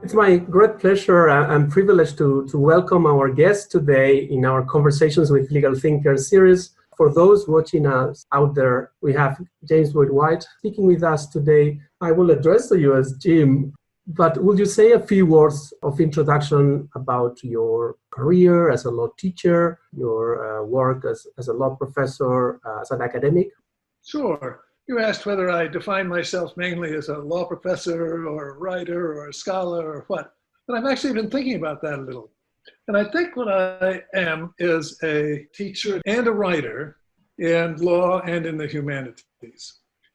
It's my great pleasure and privilege to welcome our guest today in our Conversations with Legal Thinkers series. For those watching us out there, we have James Boyd White speaking with us today. I will address you as Jim, but would you say a few words of introduction about your career as a law teacher, your work as a law professor, as an academic? Sure. You asked whether I define myself mainly as a law professor or a writer or a scholar or what. And I've actually been thinking about that a little. And I think what I am is a teacher and a writer in law and in the humanities.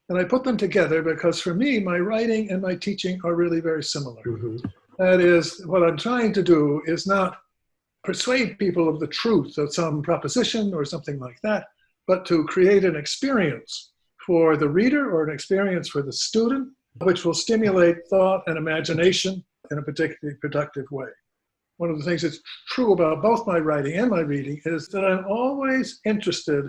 And I put them together because for me, my writing and my teaching are really very similar. Mm-hmm. That is, what I'm trying to do is not persuade people of the truth of some proposition or something like that, but to create an experience for the reader or an experience for the student, which will stimulate thought and imagination in a particularly productive way. One of the things that's true about both my writing and my reading is that I'm always interested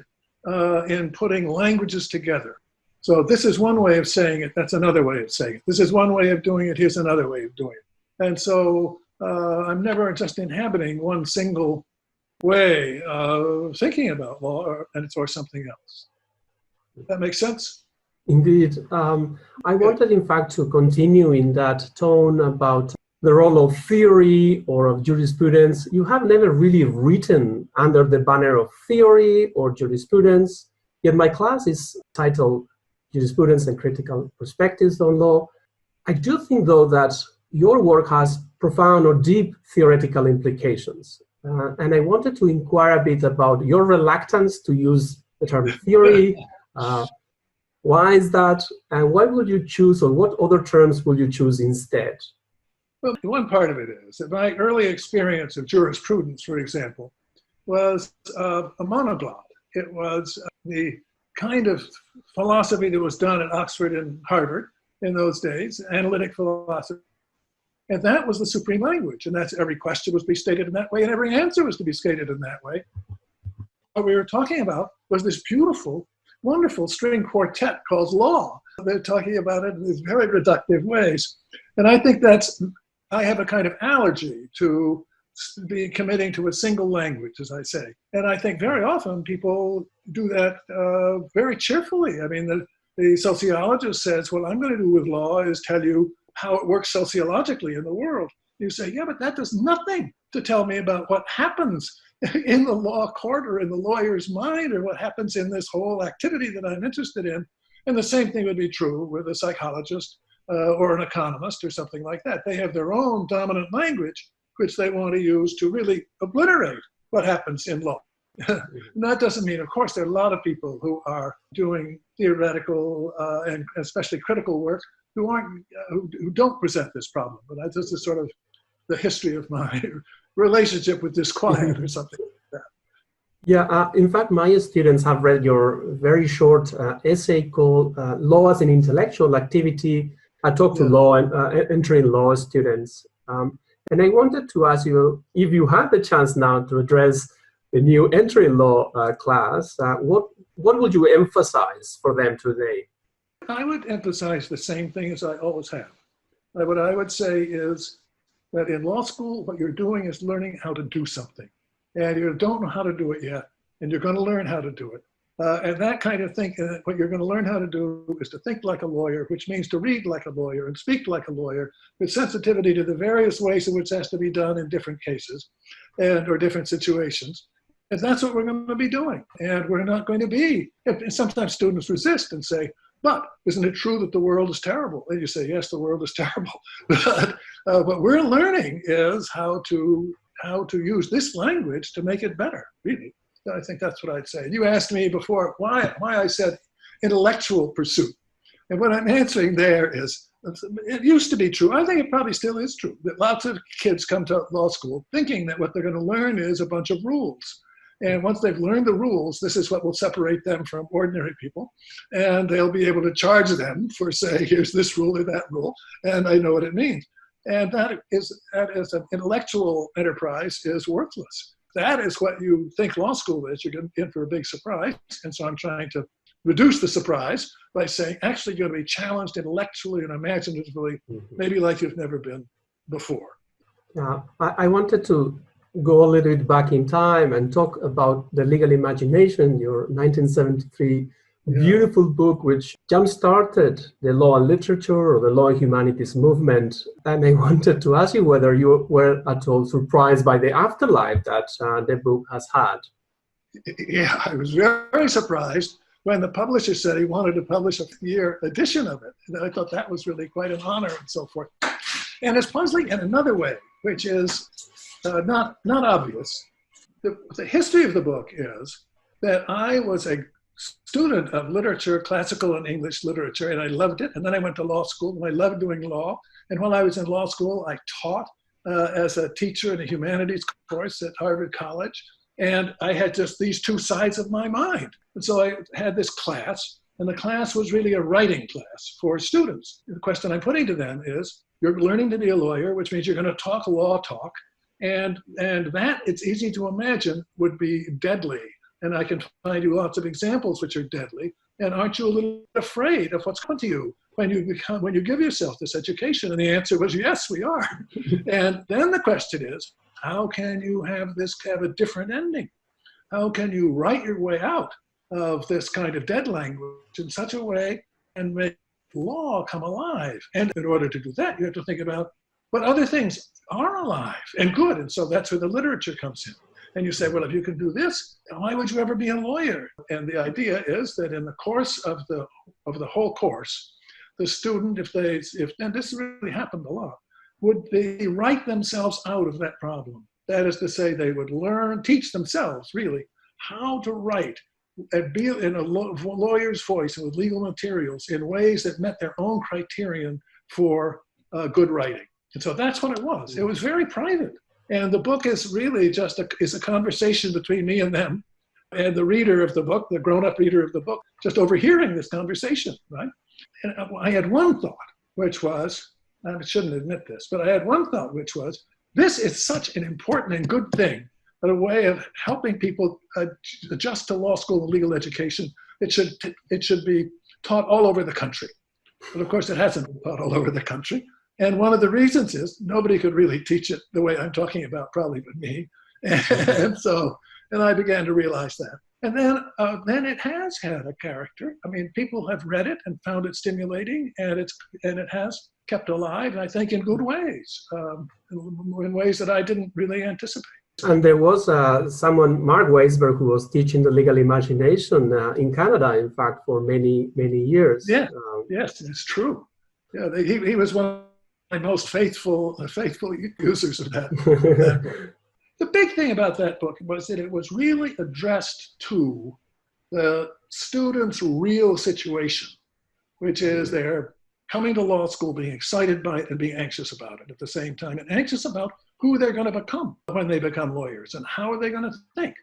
in putting languages together. So this is one way of saying it, that's another way of saying it. This is one way of doing it, here's another way of doing it. And so I'm never just inhabiting one single way of thinking about law or something else. That makes sense? Indeed. I wanted, in fact, to continue in that tone about the role of theory or of jurisprudence. You have never really written under the banner of theory or jurisprudence, yet my class is titled Jurisprudence and Critical Perspectives on Law. I do think, though, that your work has profound or deep theoretical implications. And I wanted to inquire a bit about your reluctance to use the term theory. Why is that? And why would you choose, or what other terms will you choose instead? Well, one part of it is that my early experience of jurisprudence, for example, was a monoglot. It was the kind of philosophy that was done at Oxford and Harvard in those days, analytic philosophy. And that was the supreme language. And that's every question was to be stated in that way, and every answer was to be stated in that way. What we were talking about was this beautiful, wonderful string quartet called law. They're talking about it in these very reductive ways. And I think I have a kind of allergy to be committing to a single language, as I say. And I think very often people do that very cheerfully. I mean, the sociologist says, what I'm going to do with law is tell you how it works sociologically in the world. You say, yeah, but that does nothing to tell me about what happens in the law court or in the lawyer's mind, or what happens in this whole activity that I'm interested in. And the same thing would be true with a psychologist or an economist or something like that. They have their own dominant language, which they want to use to really obliterate what happens in law. And that doesn't mean, of course, there are a lot of people who are doing theoretical and especially critical work who don't present this problem. But this is sort of the history of my relationship with disquiet or something like that. Yeah, in fact, my students have read your very short essay called Law as an Intellectual Activity. I talked to law and entering law students. And I wanted to ask you, if you had the chance now to address the new entry law class, what would you emphasize for them today? I would emphasize the same thing as I always have. What I would say is that in law school, what you're doing is learning how to do something. And you don't know how to do it yet, and you're going to learn how to do it. And that kind of thing, what you're going to learn how to do is to think like a lawyer, which means to read like a lawyer and speak like a lawyer, with sensitivity to the various ways in which it has to be done in different cases or different situations. And that's what we're going to be doing. And we're not going to be, and sometimes students resist and say, but isn't it true that the world is terrible? And you say, yes, the world is terrible. But what we're learning is how to use this language to make it better, really. I think that's what I'd say. You asked me before why I said intellectual pursuit. And what I'm answering there is, it used to be true. I think it probably still is true that lots of kids come to law school thinking that what they're going to learn is a bunch of rules. And once they've learned the rules, this is what will separate them from ordinary people. And they'll be able to charge them for saying, here's this rule or that rule, and I know what it means. And that is an intellectual enterprise is worthless. That is what you think law school is. You're in for a big surprise. And so I'm trying to reduce the surprise by saying, actually, you're going to be challenged intellectually and imaginatively, maybe like you've never been before. I wanted to go a little bit back in time and talk about The Legal Imagination, your 1973 beautiful book, which jump-started the law and literature or the law and humanities movement. And I wanted to ask you whether you were at all surprised by the afterlife that the book has had. Yeah, I was very surprised when the publisher said he wanted to publish a year edition of it. And I thought that was really quite an honor and so forth. And it's puzzling in another way, which is not obvious. The history of the book is that I was a student of literature, classical and English literature, and I loved it. And then I went to law school, and I loved doing law. And while I was in law school, I taught as a teacher in a humanities course at Harvard College. And I had just these two sides of my mind. And so I had this class, and the class was really a writing class for students. The question I'm putting to them is, you're learning to be a lawyer, which means you're going to talk law talk. And that, it's easy to imagine, would be deadly. And I can find you lots of examples which are deadly. And aren't you a little afraid of what's coming to you when you give yourself this education? And the answer was, yes, we are. And then the question is, how can you have a different ending? How can you write your way out of this kind of dead language in such a way and make law come alive? And in order to do that, you have to think about what other things are alive and good. And so that's where the literature comes in. And you say, well, if you can do this, why would you ever be a lawyer? And the idea is that in the course of the whole course, the student, and this really happened a lot, would they write themselves out of that problem? That is to say, they would teach themselves really how to write and be in a lawyer's voice and with legal materials in ways that met their own criterion for good writing. And so that's what it was. It was very private. And the book is really just a conversation between me and them and the reader of the book, the grown-up reader of the book, just overhearing this conversation, right? And I had one thought, which was, I shouldn't admit this, but I had one thought, which was, this is such an important and good thing, but a way of helping people adjust to law school and legal education. It should be taught all over the country. But of course, it hasn't been taught all over the country. And one of the reasons is nobody could really teach it the way I'm talking about, probably but me. And I began to realize that. And then it has had a character. I mean, people have read it and found it stimulating, and it has kept alive, I think, in good ways, in ways that I didn't really anticipate. And there was someone, Mark Weisberg, who was teaching the legal imagination in Canada, in fact, for many, many years. Yeah, yes, it's true. Yeah, he was one of my most faithful users of that. The big thing about that book was that it was really addressed to the students' real situation, which is they're coming to law school, being excited by it and being anxious about it at the same time, and anxious about who they're going to become when they become lawyers and how are they going to think.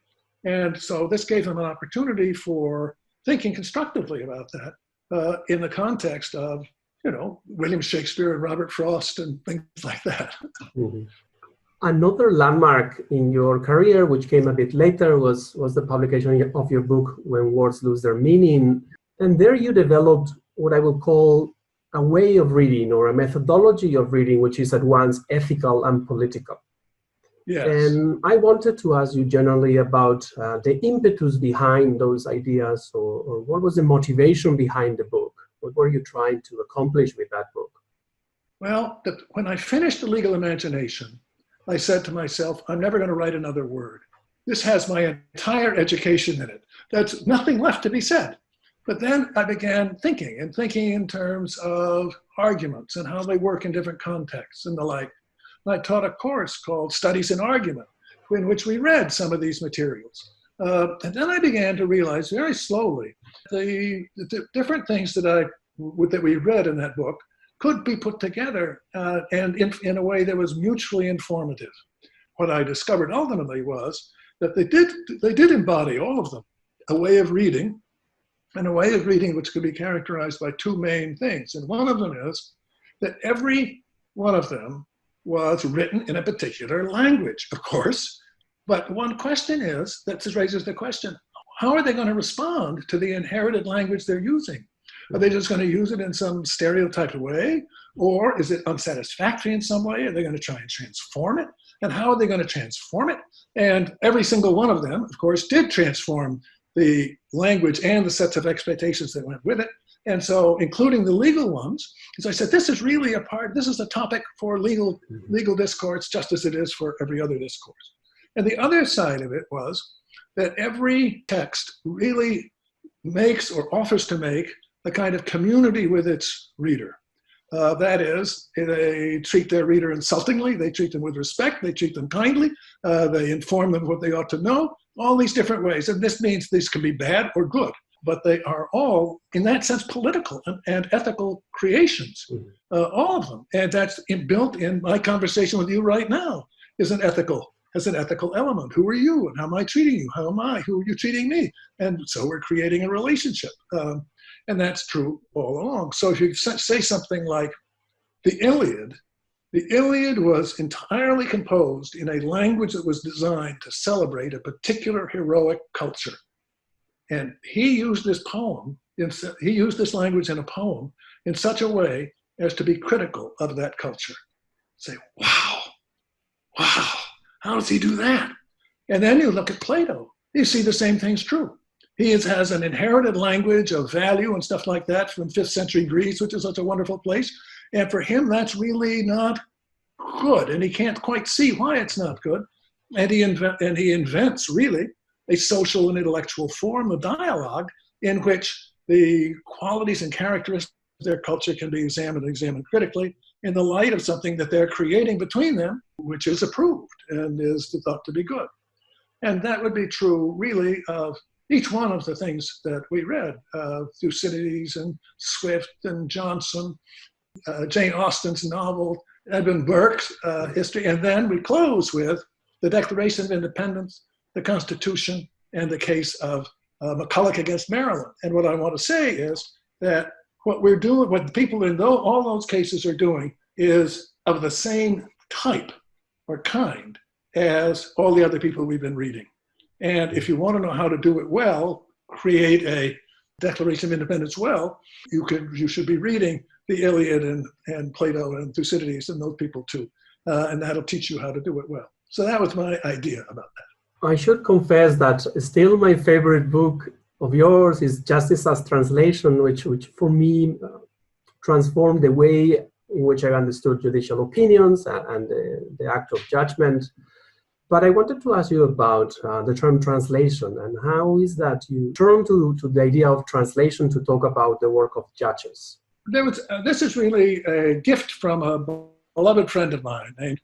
And so this gave them an opportunity for thinking constructively about that in the context of, William Shakespeare and Robert Frost and things like that. Mm-hmm. Another landmark in your career, which came a bit later, was the publication of your book, When Words Lose Their Meaning. And there you developed what I would call a way of reading or a methodology of reading, which is at once ethical and political. Yes. And I wanted to ask you generally about the impetus behind those ideas, or what was the motivation behind the book? What were you trying to accomplish with that book? Well, when I finished The Legal Imagination, I said to myself, I'm never going to write another word. This has my entire education in it. That's nothing left to be said. But then I began thinking in terms of arguments and how they work in different contexts and the like. And I taught a course called Studies in Argument, in which we read some of these materials. And then I began to realize very slowly the different things that we read in that book could be put together and in a way that was mutually informative. What I discovered ultimately was that they did embody, all of them, a way of reading, and a way of reading which could be characterized by two main things. And one of them is that every one of them was written in a particular language, of course. But one question is, that raises the question, how are they going to respond to the inherited language they're using? Are they just going to use it in some stereotyped way? Or is it unsatisfactory in some way? Are they going to try and transform it? And how are they going to transform it? And every single one of them, of course, did transform the language and the sets of expectations that went with it. And so, including the legal ones, as I said, this is really this is a topic for legal discourse, just as it is for every other discourse. And the other side of it was that every text really makes or offers to make a kind of community with its reader. That is, they treat their reader insultingly, they treat them with respect, they treat them kindly, they inform them what they ought to know, all these different ways. And this means these can be bad or good, but they are all, in that sense, political and ethical creations, all of them. And that's built in my conversation with you right now, has an ethical element. Who are you and how am I treating you? How am I? Who are you treating me? And so we're creating a relationship. And that's true all along. So if you say something like the Iliad was entirely composed in a language that was designed to celebrate a particular heroic culture. And he used this language in a poem in such a way as to be critical of that culture. Say, wow, how does he do that? And then you look at Plato, you see the same thing's true. He has an inherited language of value and stuff like that from 5th century Greece, which is such a wonderful place. And for him, that's really not good. And he can't quite see why it's not good. And he invents really a social and intellectual form of dialogue in which the qualities and characteristics of their culture can be examined critically in the light of something that they're creating between them, which is approved and is thought to be good. And that would be true really of each one of the things that we read, Thucydides and Swift and Johnson, Jane Austen's novel, Edmund Burke's history, and then we close with the Declaration of Independence, the Constitution, and the case of McCulloch against Maryland. And what I want to say is that what we're doing, what the people in all those cases are doing is of the same type or kind as all the other people we've been reading. And if you want to know how to do it well, create a Declaration of Independence well, you should be reading the Iliad and Plato and Thucydides and those people too. And that'll teach you how to do it well. So that was my idea about that. I should confess that still my favorite book of yours is Justice as Translation, which for me transformed the way in which I understood judicial opinions and the act of judgment. But I wanted to ask you about the term translation and how is that you turn to the idea of translation to talk about the work of judges? This is really a gift from a beloved friend of mine named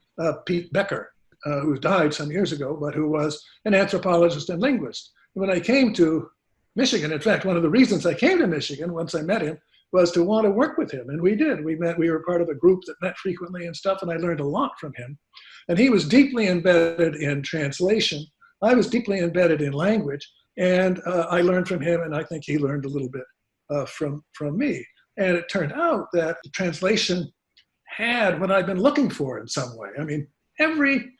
Pete Becker, who died some years ago, but who was an anthropologist and linguist. When I came to Michigan, in fact, one of the reasons I came to Michigan once I met him was to want to work with him. And we did. We were part of a group that met frequently and stuff, and I learned a lot from him. And he was deeply embedded in translation. I was deeply embedded in language, and I learned from him, and I think he learned a little bit from me. And it turned out that the translation had what I've been looking for in some way. I mean, every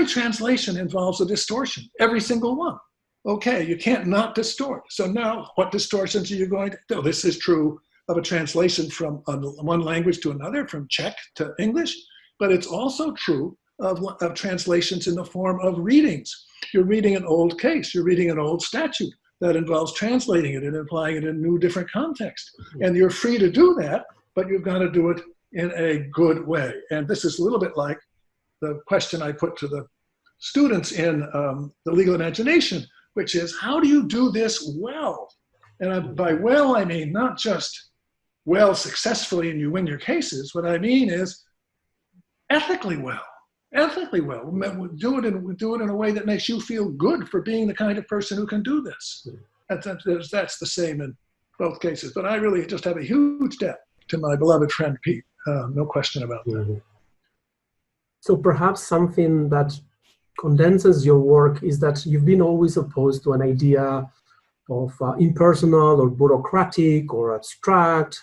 translation involves a distortion, every single one. Okay, you can't not distort. So now what distortions are you going to do? This is true of a translation from one language to another, from Czech to English, but it's also true of translations in the form of readings. You're reading an old case, you're reading an old statute that involves translating it and applying it in new different context. And you're free to do that, but you've got to do it in a good way. And this is a little bit like the question I put to the students in the legal imagination, which is, how do you do this well? And by well, I mean not just well successfully and you win your cases. What I mean is ethically well. Do it in a way that makes you feel good for being the kind of person who can do this. That's the same in both cases. But I really just have a huge debt to my beloved friend Pete. No question about that. Mm-hmm. So perhaps something that condenses your work is that you've been always opposed to an idea of impersonal or bureaucratic or abstract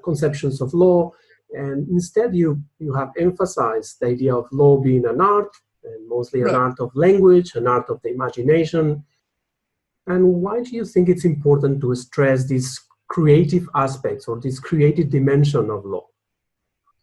conceptions of law. And instead, you have emphasized the idea of law being an art, and mostly an art of language, an art of the imagination. And why do you think it's important to stress this creative aspects or this creative dimension of law?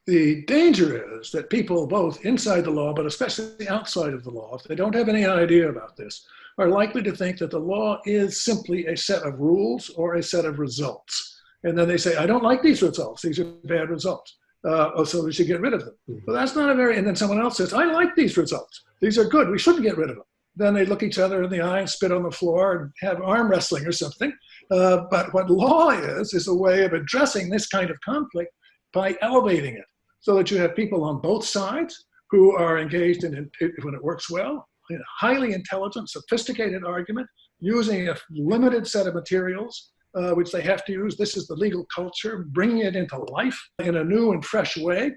The danger is that people, both inside the law, but especially outside of the law, if they don't have any idea about this, are likely to think that the law is simply a set of rules or a set of results. And then they say, I don't like these results. These are bad results. So we should get rid of them. But that's not a very, and then someone else says, I like these results. These are good. We shouldn't get rid of them. Then they look each other in the eye and spit on the floor and have arm wrestling or something. But what law is a way of addressing this kind of conflict by elevating it so that you have people on both sides who are engaged in, when it works well, in a highly intelligent, sophisticated argument using a limited set of materials which they have to use. This is the legal culture, bringing it into life in a new and fresh way.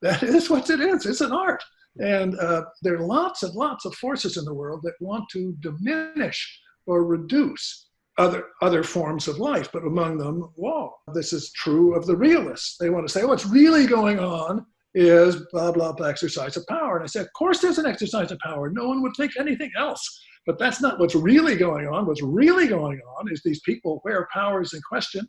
That is what it is. It's an art. And there are lots of forces in the world that want to diminish or reduce other forms of life, but among them law. This is true of the realists. They want to say, what's really going on is blah, blah, blah, exercise of power. And I said, of course there's an exercise of power. No one would think anything else. But that's not what's really going on. What's really going on is these people where power is in question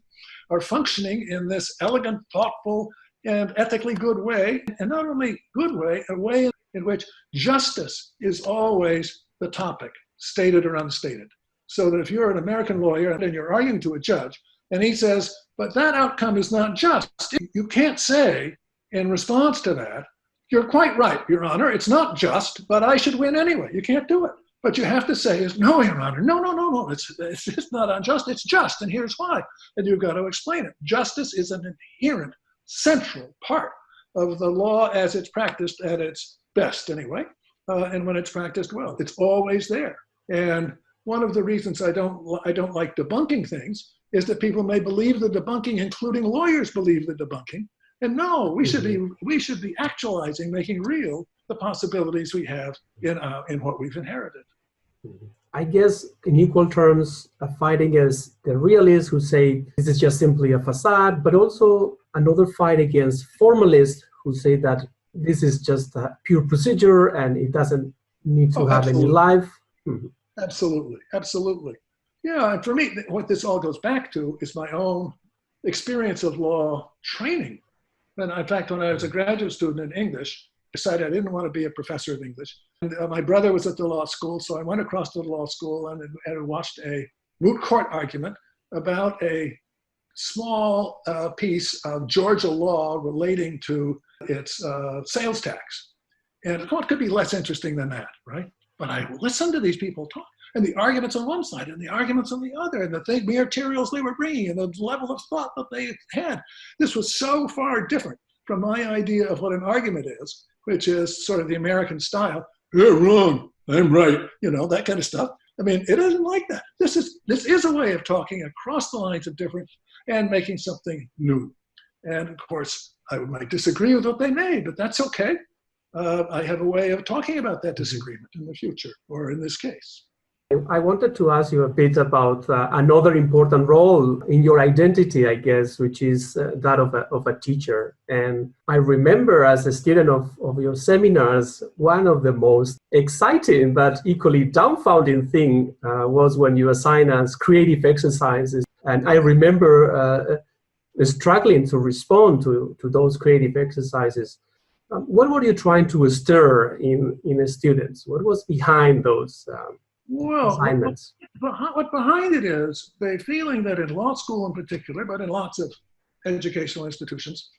are functioning in this elegant, thoughtful, and ethically good way. And not only good way, a way in which justice is always the topic, stated or unstated. So that if you're an American lawyer and you're arguing to a judge, and he says, but that outcome is not just, you can't say in response to that, you're quite right, Your Honor, it's not just, but I should win anyway. You can't do it. But you have to say, no, Your Honor, no, it's just not unjust, it's just, and here's why. And you've got to explain it. Justice is an inherent, central part of the law as it's practiced at its best anyway, and when it's practiced well. It's always there. And one of the reasons I don't like debunking things is that people may believe the debunking, including lawyers believe the debunking. And no, we should be actualizing, making real the possibilities we have in what we've inherited. I guess in equal terms, a fight against the realists who say this is just simply a facade, but also another fight against formalists who say that this is just a pure procedure and it doesn't need to have any life. Absolutely. Yeah, and for me, what this all goes back to is my own experience of law training. And in fact, when I was a graduate student in English, I decided I didn't want to be a professor of English. And my brother was at the law school, so I went across to the law school and watched a moot court argument about a small piece of Georgia law relating to its sales tax. And what could be less interesting than that, right? But I listened to these people talk, and the arguments on one side and the arguments on the other, and the materials they were bringing, and the level of thought that they had. This was so far different from my idea of what an argument is, which is sort of the American style. You're wrong, I'm right, that kind of stuff. I mean, it isn't like that. This is a way of talking across the lines of difference and making something new. And of course, I might disagree with what they made, but that's okay. I have a way of talking about that disagreement in the future, or in this case. I wanted to ask you a bit about another important role in your identity, I guess, which is that of a teacher. And I remember as a student of your seminars, one of the most exciting but equally dumbfounding thing was when you assign us creative exercises. And I remember struggling to respond to those creative exercises. What were you trying to stir in the students? What was behind those assignments? What behind it is the feeling that in law school in particular, but in lots of educational institutions,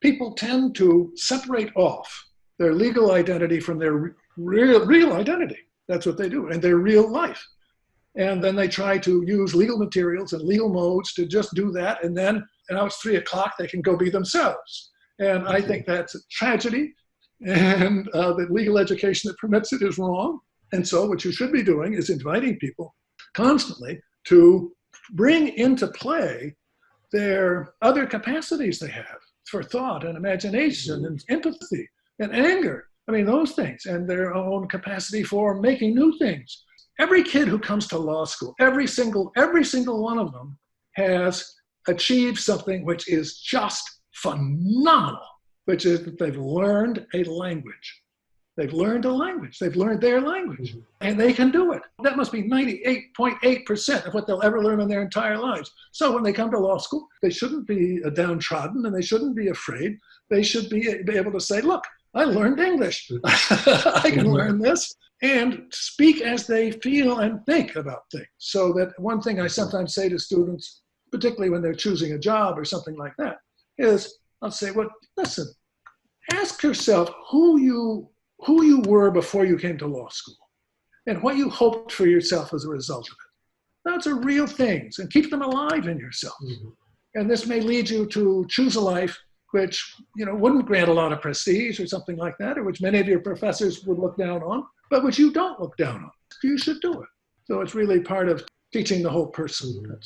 people tend to separate off their legal identity from their real identity. That's what they do, and their real life. And then they try to use legal materials and legal modes to just do that, and then now it's 3 o'clock, they can go be themselves. And I think that's a tragedy, and that legal education that permits it is wrong. And so what you should be doing is inviting people constantly to bring into play their other capacities they have for thought and imagination and empathy and anger. I mean, those things, and their own capacity for making new things. Every kid who comes to law school, every single one of them has achieved something which is just phenomenal, which is that they've learned a language. They've learned a language. They've learned their language. And they can do it. That must be 98.8% of what they'll ever learn in their entire lives. So when they come to law school, they shouldn't be downtrodden and they shouldn't be afraid. They should be able to say, look, I learned English. I can learn this. And speak as they feel and think about things. So that one thing I sometimes say to students, particularly when they're choosing a job or something like that, is I'll say, well, listen, ask yourself who you were before you came to law school and what you hoped for yourself as a result of it. Those are real things, and keep them alive in yourself. And this may lead you to choose a life which, wouldn't grant a lot of prestige or something like that, or which many of your professors would look down on, but which you don't look down on. You should do it. So it's really part of teaching the whole person.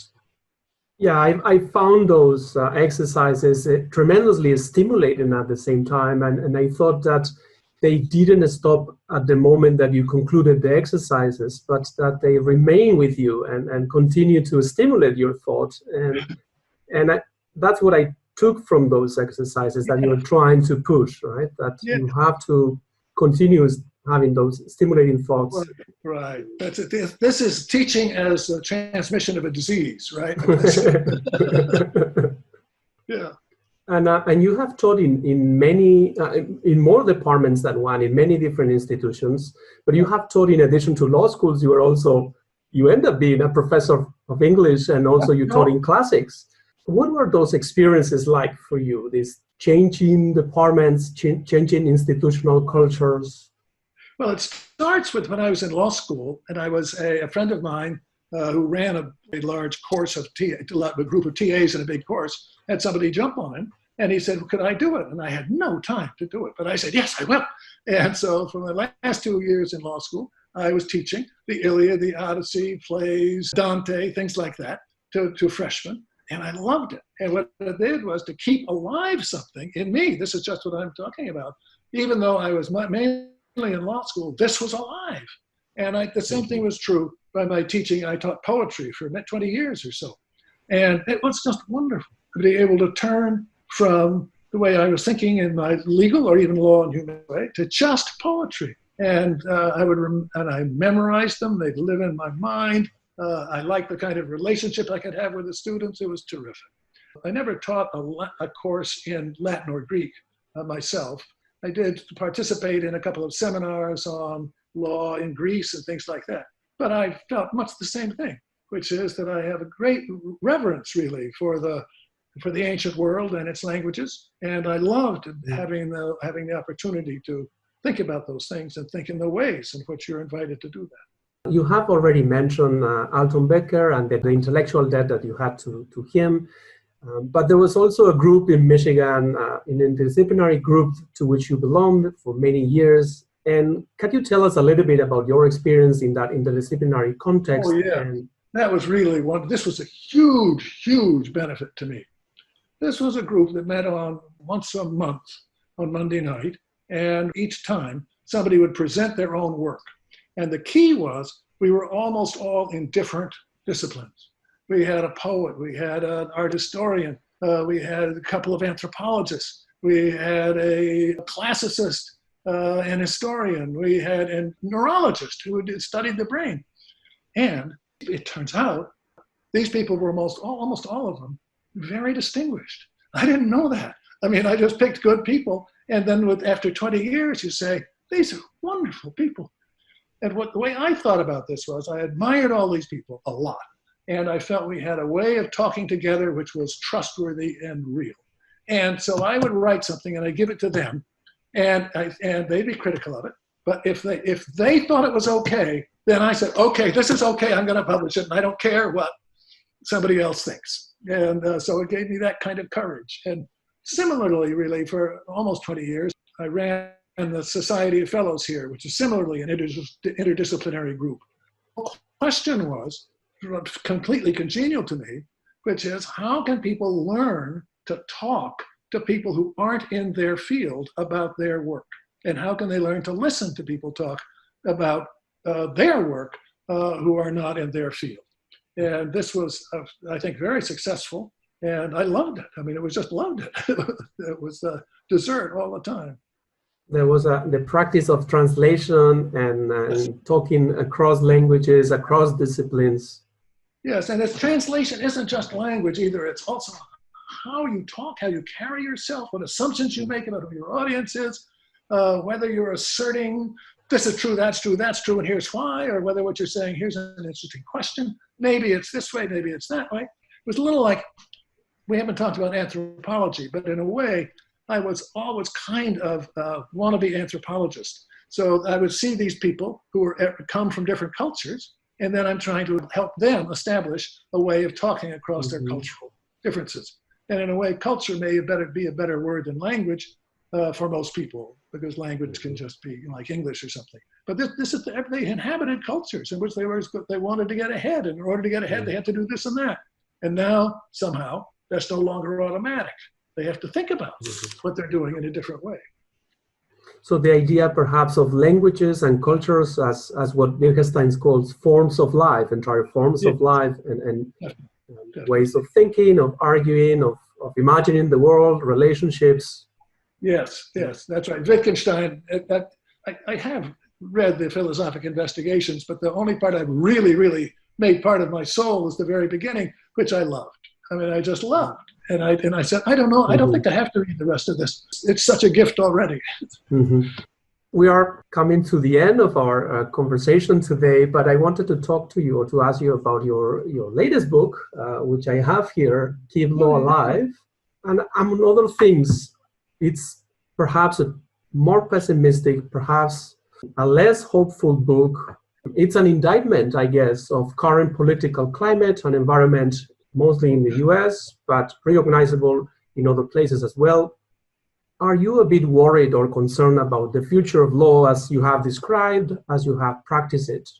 Yeah, I found those exercises tremendously stimulating at the same time. And I thought that they didn't stop at the moment that you concluded the exercises, but that they remain with you and continue to stimulate your thoughts. And that's what I took from those exercises that you're trying to push, right? That you have to continue having those stimulating thoughts. Right. That's it. This is teaching as a transmission of a disease, right? Yeah. And you have taught in many, in more departments than one, in many different institutions, but you have taught in addition to law schools, you end up being a professor of English, and also you taught in classics. What were those experiences like for you, these changing departments, changing institutional cultures? Well, it starts with when I was in law school, and I was a friend of mine who ran a large course of a group of TAs in a big course, had somebody jump on him, and he said, could I do it? And I had no time to do it, but I said, yes, I will. And so for the last 2 years in law school, I was teaching the Iliad, the Odyssey, plays, Dante, things like that to freshmen. And I loved it. And what it did was to keep alive something in me. This is just what I'm talking about. Even though I was mainly in law school, this was alive. And the same thing was true by my teaching. I taught poetry for 20 years or so. And it was just wonderful to be able to turn from the way I was thinking in my legal or even law and human way to just poetry. And I memorized them. They'd live in my mind. I liked the kind of relationship I could have with the students. It was terrific. I never taught a course in Latin or Greek myself. I did participate in a couple of seminars on law in Greece and things like that. But I felt much the same thing, which is that I have a great reverence, really, for the ancient world and its languages. And I loved having the opportunity to think about those things and think in the ways in which you're invited to do that. You have already mentioned Alton Becker and the intellectual debt that you had to him. But there was also a group in Michigan, an interdisciplinary group to which you belonged for many years. And can you tell us a little bit about your experience in that interdisciplinary context? Oh, yeah. That was really this was a huge, huge benefit to me. This was a group that met once a month on Monday night. And each time somebody would present their own work. And the key was we were almost all in different disciplines. We had a poet, we had an art historian, we had a couple of anthropologists, we had a classicist, an historian, we had a neurologist who had studied the brain. And it turns out these people were almost all of them very distinguished. I didn't know that. I mean, I just picked good people. And then after 20 years, you say, these are wonderful people. And the way I thought about this was I admired all these people a lot. And I felt we had a way of talking together which was trustworthy and real. And so I would write something and I'd give it to them, and they'd be critical of it. But if they thought it was okay, then I said, okay, this is okay, I'm going to publish it, and I don't care what somebody else thinks. And so it gave me that kind of courage. And similarly, really, for almost 20 years, I ran the Society of Fellows here, which is similarly an interdisciplinary group. The question was completely congenial to me, which is how can people learn to talk to people who aren't in their field about their work? And how can they learn to listen to people talk about their work who are not in their field? And this was, I think, very successful. And I loved it. I mean, it was just loved it. It was dessert all the time. There was the practice of translation and talking across languages, across disciplines. Yes, and its translation isn't just language either. It's also how you talk, how you carry yourself, what assumptions you make about who your audience is, whether you're asserting this is true, that's true, and here's why, or whether what you're saying, here's an interesting question. Maybe it's this way, maybe it's that way. It was a little like, we haven't talked about anthropology, but in a way, I was always kind of a wannabe anthropologist. So I would see these people who come from different cultures, and then I'm trying to help them establish a way of talking across their cultural differences. And in a way, culture may be a better word than language for most people, because language can just be like English or something. But this is they inhabited cultures in which they wanted to get ahead. And in order to get ahead, they had to do this and that. And now, somehow, that's no longer automatic. They have to think about what they're doing in a different way. So the idea perhaps of languages and cultures as what Wittgenstein calls forms of life, entire forms of life, and ways of thinking, of arguing, of imagining the world, relationships. Yes, that's right. Wittgenstein, I have read the philosophic investigations, but the only part I've really made part of my soul was the very beginning, which I loved. I mean, I just loved. And I said, I don't know, I don't think I have to read the rest of this. It's such a gift already. We are coming to the end of our conversation today, but I wanted to talk to you or to ask you about your latest book, which I have here, Keep Law Alive. And among other things, it's perhaps a more pessimistic, perhaps a less hopeful book. It's an indictment, I guess, of current political climate and environment, mostly in the US, but recognizable in other places as well. Are you a bit worried or concerned about the future of law as you have described, as you have practiced it?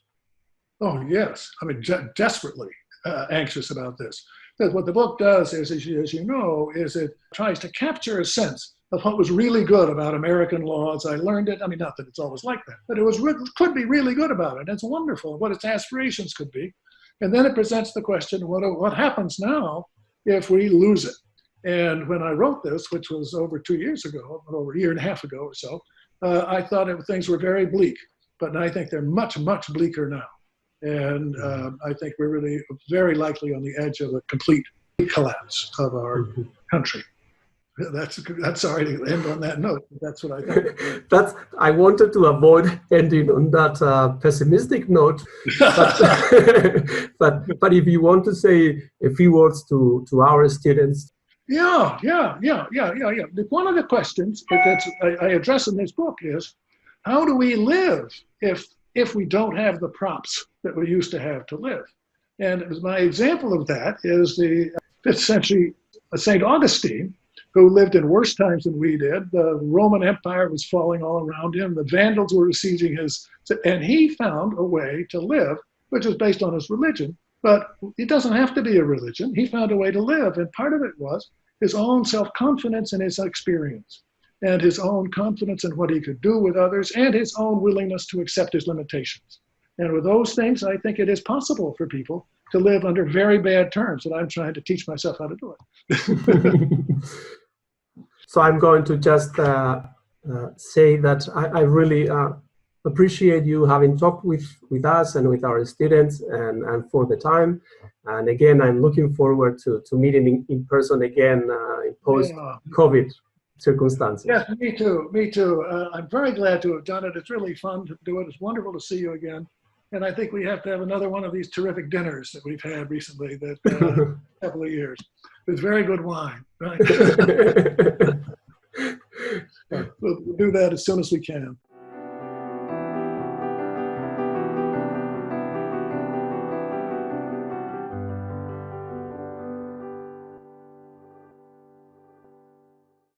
Oh, yes. I mean, desperately anxious about this. Because what the book does is, as you know, is it tries to capture a sense of what was really good about American law as I learned it. I mean, not that it's always like that, but it could be really good about it. It's wonderful what its aspirations could be. And then it presents the question, what happens now if we lose it? And when I wrote this, which was over 2 years ago, over a year and a half ago or so, I thought things were very bleak. But I think they're much bleaker now. And I think we're really very likely on the edge of a complete collapse of our country. That's sorry to end on that note. That's what I think. I wanted to avoid ending on that pessimistic note, but if you want to say a few words to our students. Yeah. One of the questions that I address in this book is, how do we live if we don't have the props that we used to have to live? And my example of that is the 5th century St. Augustine, who lived in worse times than we did. The Roman Empire was falling all around him. The Vandals were besieging and he found a way to live, which was based on his religion. But it doesn't have to be a religion. He found a way to live. And part of it was his own self-confidence in his experience, and his own confidence in what he could do with others, and his own willingness to accept his limitations. And with those things, I think it is possible for people to live under very bad terms, and I'm trying to teach myself how to do it. So I'm going to just say that I really appreciate you having talked with us and with our students and for the time. And again, I'm looking forward to meeting in person again in post-COVID circumstances. Yes, me too. I'm very glad to have done it. It's really fun to do it. It's wonderful to see you again. And I think we have to have another one of these terrific dinners that we've had recently, that couple of years. It's very good wine, right? We'll do that as soon as we can.